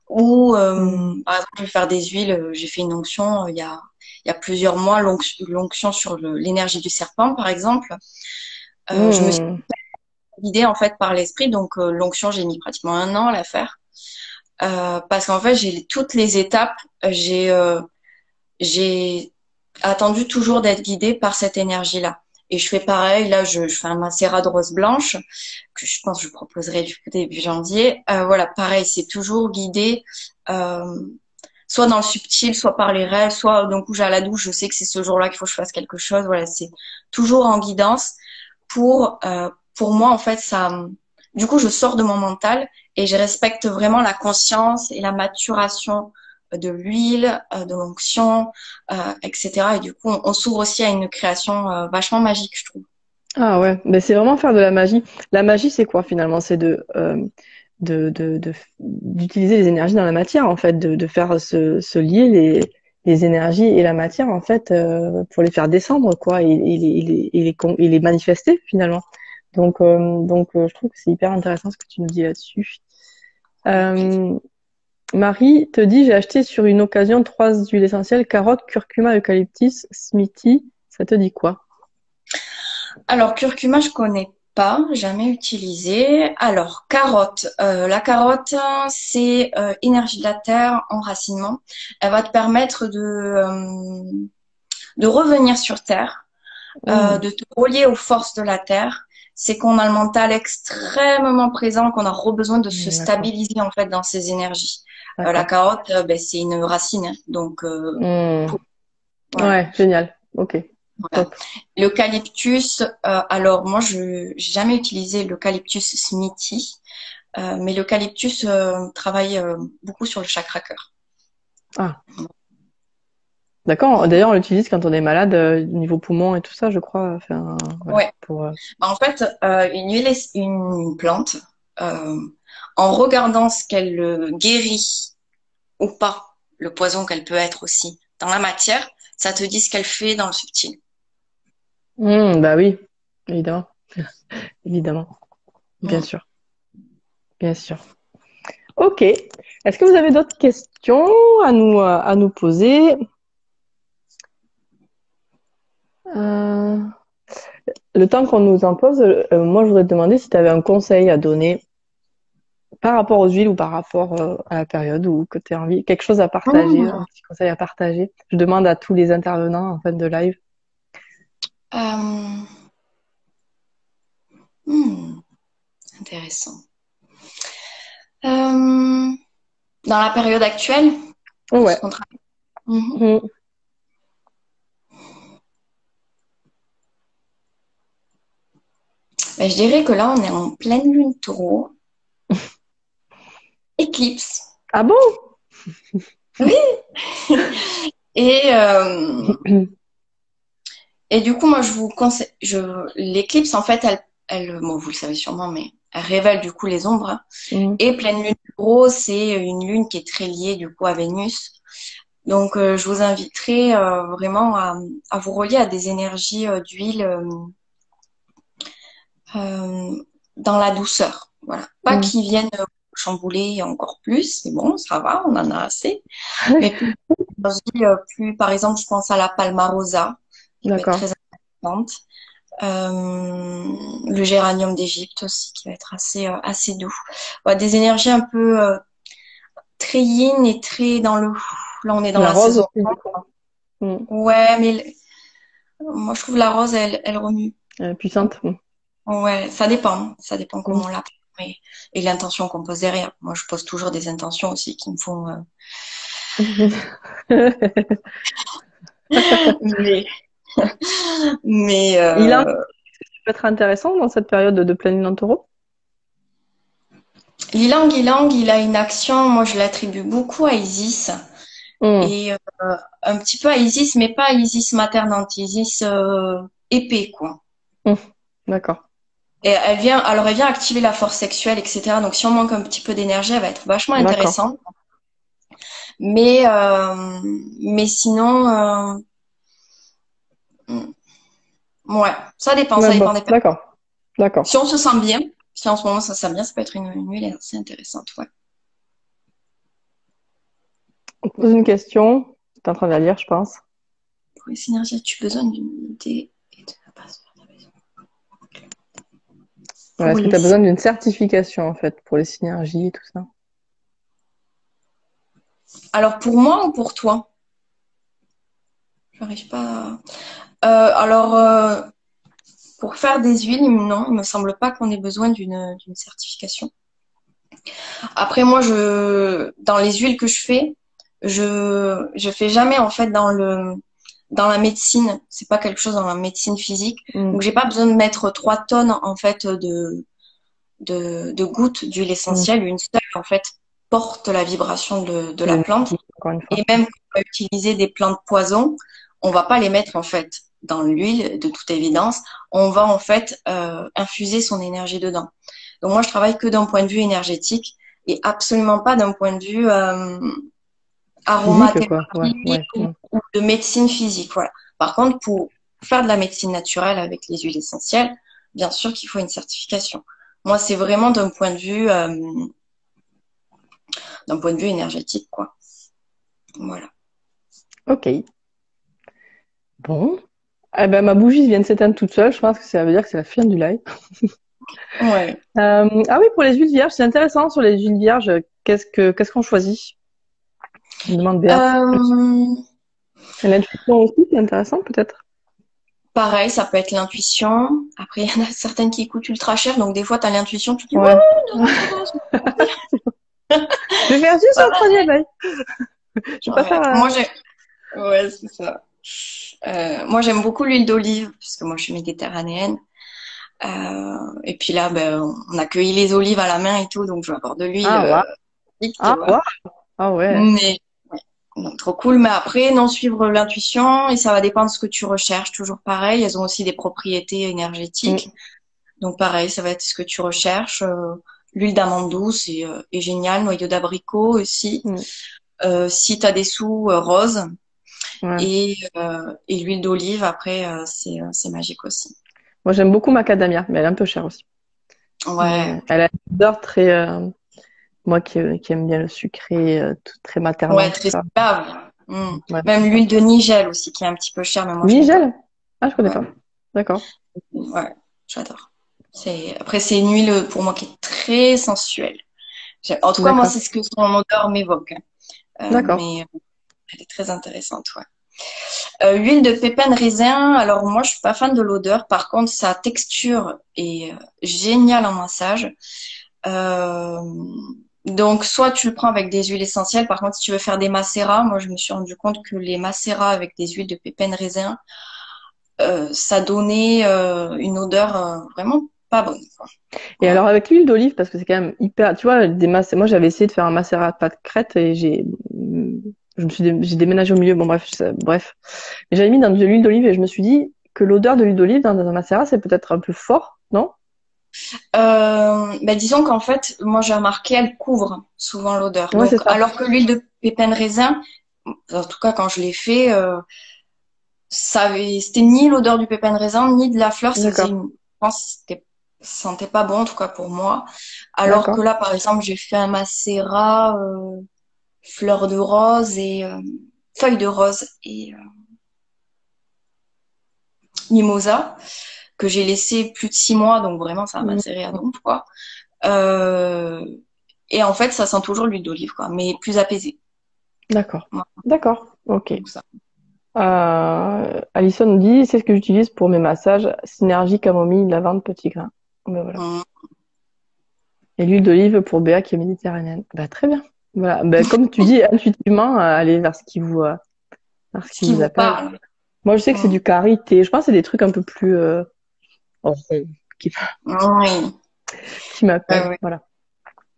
Ou, Mm. par exemple, je vais faire des huiles. J'ai fait une onction il y a plusieurs mois, l'onction sur l'énergie du serpent, par exemple. Je me suis Mm. guidée en fait par l'esprit, donc l'onction, j'ai mis pratiquement un an à la faire. Parce qu'en fait, j'ai toutes les étapes. J'ai attendu toujours d'être guidée par cette énergie-là. Et je fais pareil, là, je fais un macérat de rose blanche que je pense que je proposerai du coup début janvier. Voilà, pareil, c'est toujours guidé, euh, soit dans le subtil, soit par les rêves, soit d'un coup j'ai à la douche, je sais que c'est ce jour-là qu'il faut que je fasse quelque chose. Voilà, c'est toujours en guidance pour moi, en fait, ça, du coup, je sors de mon mental et je respecte vraiment la conscience et la maturation de l'huile, de l'onction, etc. Et du coup, on s'ouvre aussi à une création vachement magique, je trouve. Ah ouais, mais c'est vraiment faire de la magie. La magie, c'est quoi finalement? C'est d'utiliser les énergies dans la matière, en fait, de faire se lier les énergies et la matière, en fait, pour les faire descendre, quoi, et les manifester finalement. Donc, je trouve que c'est hyper intéressant ce que tu nous dis là-dessus. Avec plaisir. Euh, Marie te dit, j'ai acheté sur une occasion 3 huiles essentielles, carotte, curcuma, eucalyptus, smithy. Ça te dit quoi? Alors, curcuma, je connais pas, jamais utilisé. Alors, carotte. La carotte, c'est énergie de la terre, enracinement. Elle va te permettre de revenir sur terre, Hmm, de te relier aux forces de la terre. C'est qu'on a le mental extrêmement présent, qu'on a besoin de se d'accord, stabiliser en fait dans ces énergies. La d'accord. carotte, ben, c'est une racine, hein. Donc Hmm. voilà. Ouais, génial. Ok, Voilà. top. L'eucalyptus, alors moi je j'ai jamais utilisé l'eucalyptus smithy, mais l'eucalyptus travaille beaucoup sur le chakra cœur. Ah, d'accord. D'ailleurs, on l'utilise quand on est malade, niveau poumon et tout ça, je crois. Enfin, voilà, Ouais. pour. En fait, une huile, une plante, euh, en regardant ce qu'elle guérit ou pas, le poison qu'elle peut être aussi dans la matière, ça te dit ce qu'elle fait dans le subtil. Bah oui, évidemment, évidemment, bien Mm. sûr, bien sûr. Ok. Est-ce que vous avez d'autres questions à nous poser? Euh, le temps qu'on nous en pose, moi, je voudrais te demander si tu avais un conseil à donner par rapport aux huiles ou par rapport à la période ou que tu as envie, quelque chose à partager, un Mm. petit conseil à partager. Je demande à tous les intervenants en fait de live. Euh, hmm, intéressant. Dans la période actuelle, pour ce Ouais. qu'on travaille. Mhm. Mm. Ben, je dirais que là, on est en pleine lune taureau, éclipse. Ah bon? Oui. Et, et du coup, moi, je vous conseille, l'éclipse, en fait, bon, vous le savez sûrement, mais elle révèle du coup les ombres. Mm. Et pleine lune taureau, c'est une lune qui est très liée du coup à Vénus. Donc, je vous inviterai vraiment à vous relier à des énergies d'huile euh, dans la douceur. Voilà. Pas Mm. qui viennent chambouler encore plus, c'est bon, ça va, on en a assez. Mais plus d'énergie, plus, par exemple, je pense à la palmarosa, qui peut être D'accord. très intéressante. Le géranium d'Égypte aussi, qui va être assez doux. Ouais, des énergies un peu très yin et très dans le... Là, on est dans La la rose saison. aussi, du coup. Mm. Ouais, mais moi, je trouve la rose, elle remue. Puissante. Ouais, ça dépend Mm. comment on la prend et l'intention qu'on pose derrière. Moi, je pose toujours des intentions aussi qui me font. Mais, mais Ilan, peut être intéressant dans cette période de pleine lune en taureau. Ylang, il a une action. Moi, je l'attribue beaucoup à Isis Mm. et un petit peu à Isis, mais pas à Isis maternante, Isis épée quoi. Mm. D'accord. Et alors elle vient activer la force sexuelle, etc. Donc si on manque un petit peu d'énergie, elle va être vachement D'accord. intéressante. Mais mais sinon, ouais, Ouais, ça dépend bon, des personnes. d'accord. Si D'accord. on se sent bien, si en ce moment ça se sent bien, ça peut être une huile assez intéressante, ouais. On te pose une question. Tu es en train de la lire, je pense. Pour les synergies, as-tu besoin d'une idée et de la passeport de maison? Ouais, Pour est-ce que les tu as besoin d'une certification, en fait, pour les synergies et tout ça? Alors pour moi ou pour toi? J'arrive pas. Alors pour faire des huiles, non, il me semble pas qu'on ait besoin d'une certification. Après, moi, dans les huiles que je fais, je fais jamais en fait dans la médecine. C'est pas quelque chose dans la médecine physique. Mm. Donc, j'ai pas besoin de mettre 3 tonnes en fait de gouttes d'huile Mm. essentielle. Une seule en fait porte la vibration de la plante. L'énergie, encore une fois. Et même quand on va utiliser des plantes poison, on va pas les mettre en fait dans l'huile, de toute évidence. On va en fait infuser son énergie dedans. Donc moi, je travaille que d'un point de vue énergétique et absolument pas d'un point de vue Physique, quoi. Ouais, aromathérapie ouais. Mm. ou de médecine physique. Voilà. Par contre, pour faire de la médecine naturelle avec les huiles essentielles, bien sûr qu'il faut une certification. Moi, c'est vraiment d'un point de vue énergétique, quoi. Voilà. Ok. Bon. Eh ben, ma bougie vient de s'éteindre toute seule. Je pense que ça veut dire que c'est la fin du live. Ouais. Ah oui, pour les huiles vierges, c'est intéressant sur les huiles vierges. Qu'est-ce qu'on choisit? Je me demande Béat. Euh, Et l'intuition aussi, c'est intéressant peut-être. Pareil, ça peut être l'intuition. Après, il y en a certaines qui coûtent ultra cher, donc des fois, tu as l'intuition, tu te dis, ouais, Ouais. non, ça va, Je vais faire juste sur le voilà. troisième œil. Je vais pas Ouais. faire. Ouais, c'est ça. Moi, j'aime beaucoup l'huile d'olive, parce que moi, je suis méditerranéenne. Et puis là, ben, on a cueilli les olives à la main et tout, donc je vais avoir de l'huile, Ah, waouh. vite, tu Ah, vois. waouh. Ah, ouais. Mais, ouais, donc, trop cool. Mais après, non, suivre l'intuition, et ça va dépendre de ce que tu recherches. Toujours pareil. Elles ont aussi des propriétés énergétiques. Mm, Donc pareil, ça va être ce que tu recherches. L'huile d'amande douce est géniale, noyau d'abricot aussi. mm, Si tu as des sous, rose. ouais. Et l'huile d'olive, après, c'est magique aussi. Moi, j'aime beaucoup macadamia, mais elle est un peu chère aussi. Ouais, Mais elle a une odeur très. Moi qui aime bien le sucré, très maternant, ouais, tout très ça. stable. Mm. Ouais. Même l'huile de Nigel aussi, qui est un petit peu chère, mais moi je l'aime pas. Nigel? Ah, je connais Ouais, pas. D'accord. ouais, j'adore. Après, c'est une huile pour moi qui est très sensuelle. En tout cas, moi, D'accord. c'est ce que son odeur m'évoque. D'accord. Mais elle est très intéressante, ouais. Huile de pépins de raisin. Alors moi, je suis pas fan de l'odeur. Par contre, sa texture est géniale en massage. Euh, donc, soit tu le prends avec des huiles essentielles. Par contre, si tu veux faire des macérats, moi, je me suis rendu compte que les macérats avec des huiles de pépins de raisin, ça donnait une odeur vraiment pas bonne, quoi. Et Voilà. alors avec l'huile d'olive, parce que c'est quand même hyper, tu vois, moi j'avais essayé de faire un macérat de pâte crête et j'ai déménagé au milieu, bon bref, bref. Et j'avais mis dans de l'huile d'olive et je me suis dit que l'odeur de l'huile d'olive dans un macérat c'est peut-être un peu fort, non? Bah, disons qu'en fait, moi, j'ai remarqué, elle couvre souvent l'odeur. Ouais, c'est Donc, ça. alors que l'huile de pépins de raisin, en tout cas, quand je l'ai fait, c'était ni l'odeur du pépin de raisin, ni de la fleur. D'accord. Je pense, que ça sentait pas bon, en tout cas pour moi. Alors que D'accord. là, par exemple, j'ai fait un macérat, fleur de rose et feuille de rose et mimosa que j'ai laissé plus de 6 mois, donc vraiment ça a Mm. macéré à donf, quoi. Euh, et en fait, ça sent toujours l'huile d'olive, quoi, mais plus apaisée. D'accord. Voilà, D'accord. Ok. donc ça. Alison nous dit, c'est ce que j'utilise pour mes massages, synergie, camomille, lavande, petit grain. Ben voilà. Hum. Et l'huile d'olive pour Béa qui est méditerranéenne. Bah, très bien. Voilà. Bah, comme tu dis, intuitivement, allez vers ce Ce qui qui vous vous appelle. parle. Moi, je sais que c'est Hum. du karité. Je pense que c'est des trucs un peu plus rond qui, Oui. qui Ouais, m'appellent. ouais. Voilà.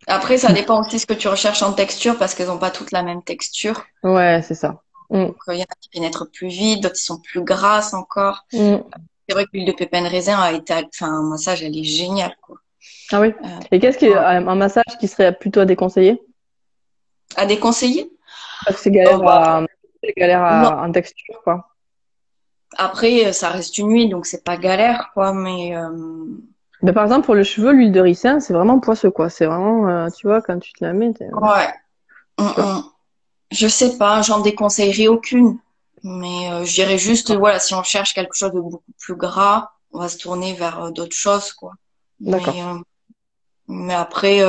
Après, ça dépend aussi ce que tu recherches en texture parce qu'elles n'ont pas toutes la même texture. Ouais, c'est ça. Mm, Donc, il y en a qui pénètrent plus vite, d'autres qui sont plus grasses encore. mm. C'est vrai que l'huile de pépins de raisin enfin, un massage, elle est géniale, quoi. Ah oui. Euh, Et qu'est-ce qui est ouais. un massage qui serait plutôt à déconseiller? À déconseiller? Parce que Bah, c'est galère non. en texture, quoi. Après, ça reste une huile, donc c'est pas galère, quoi. Mais Mais par exemple, pour le cheveu, l'huile de ricin, c'est vraiment poisseux, quoi. C'est vraiment, tu vois, quand tu te la mets, ouais. Hum, tu vois. hum. Je sais pas, j'en déconseillerais aucune. Mais je dirais juste, voilà, si on cherche quelque chose de beaucoup plus gras, on va se tourner vers d'autres choses, quoi. D'accord. Mais après,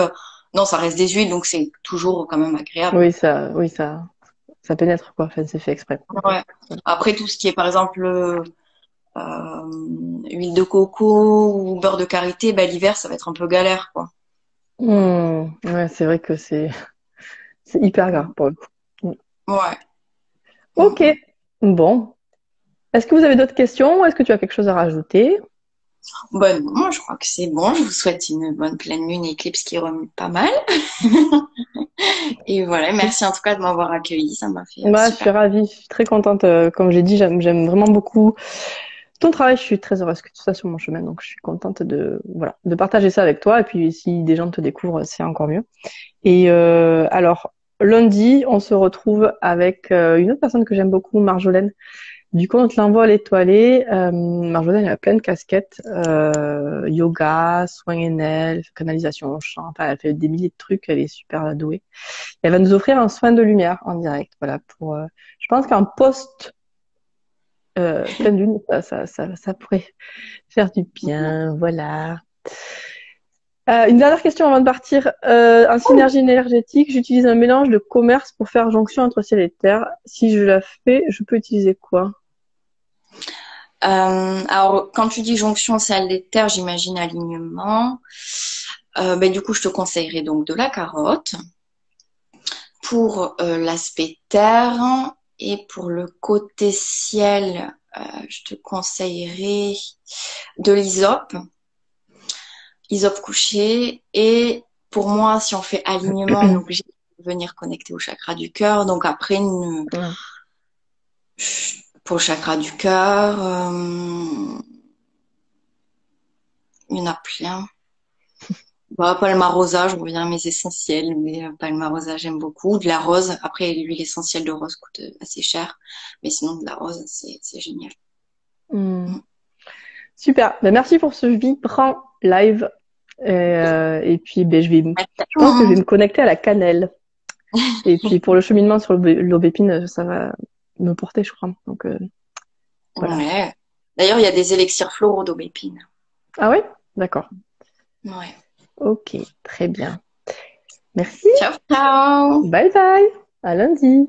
non, ça reste des huiles, donc c'est toujours quand même agréable. Ça pénètre, quoi. Enfin, c'est fait exprès. Ouais. Après, tout ce qui est, par exemple, huile de coco ou beurre de karité, bah, l'hiver, ça va être un peu galère, quoi. Ouais, c'est vrai que c'est hyper grave pour le coup. Ouais. Mm, Ok, mm. bon. Est-ce que vous avez d'autres questions? Est-ce que tu as quelque chose à rajouter? Bon, non, je crois que c'est bon. Je vous souhaite une bonne pleine lune et éclipse qui remonte pas mal. Et voilà, merci en tout cas de m'avoir accueilli. Ça m'a fait Bah, je suis super. ravie, je suis très contente. Comme j'ai dit, j'aime vraiment beaucoup ton travail. Je suis très heureuse que tu sois sur mon chemin, donc je suis contente voilà, de partager ça avec toi. Et puis, si des gens te découvrent, c'est encore mieux. Et alors, lundi, on se retrouve avec une autre personne que j'aime beaucoup, Marjolaine. Du coup, on te l'envoie à l'étoilé. Marjolaine, elle a plein de casquettes. Yoga, soins NL, canalisation, chant. Enfin, elle fait des milliers de trucs. Elle est super douée. Elle va nous offrir un soin de lumière en direct. Voilà, je pense qu'un post pleine lune, ça pourrait faire du bien. Voilà. Une dernière question avant de partir. En synergie énergétique, j'utilise un mélange de commerce pour faire jonction entre ciel et terre. Si je la fais, je peux utiliser quoi? Alors, quand tu dis jonction, c'est des terres, j'imagine alignement. Ben, du coup, je te conseillerais donc de la carotte pour l'aspect terre et pour le côté ciel, je te conseillerais de l'hysope couché. Et pour moi, si on fait alignement, on est obligé de venir connecter au chakra du cœur. Donc après, Ouais. pour le chakra du cœur, il y en a plein. Bah, Palmarosa, je reviens à mes essentiels, mais Palmarosa, j'aime beaucoup. De la rose, après, l'huile essentielle de rose coûte assez cher, mais sinon, de la rose, c'est génial. Hmm. Mm. Super. Ben, merci pour ce vibrant live. Et puis, ben, Merci à je tout le pense que je vais monde. me connecter à la cannelle. Et puis, pour le cheminement sur l'aubépine, ça va me porter, je crois. Donc, voilà. Ouais. D'ailleurs, il y a des élixirs floraux d'aubépine. Ah ouais? D'accord. Ouais. Ok, très bien. Merci. Ciao, ciao! Bye bye. À lundi.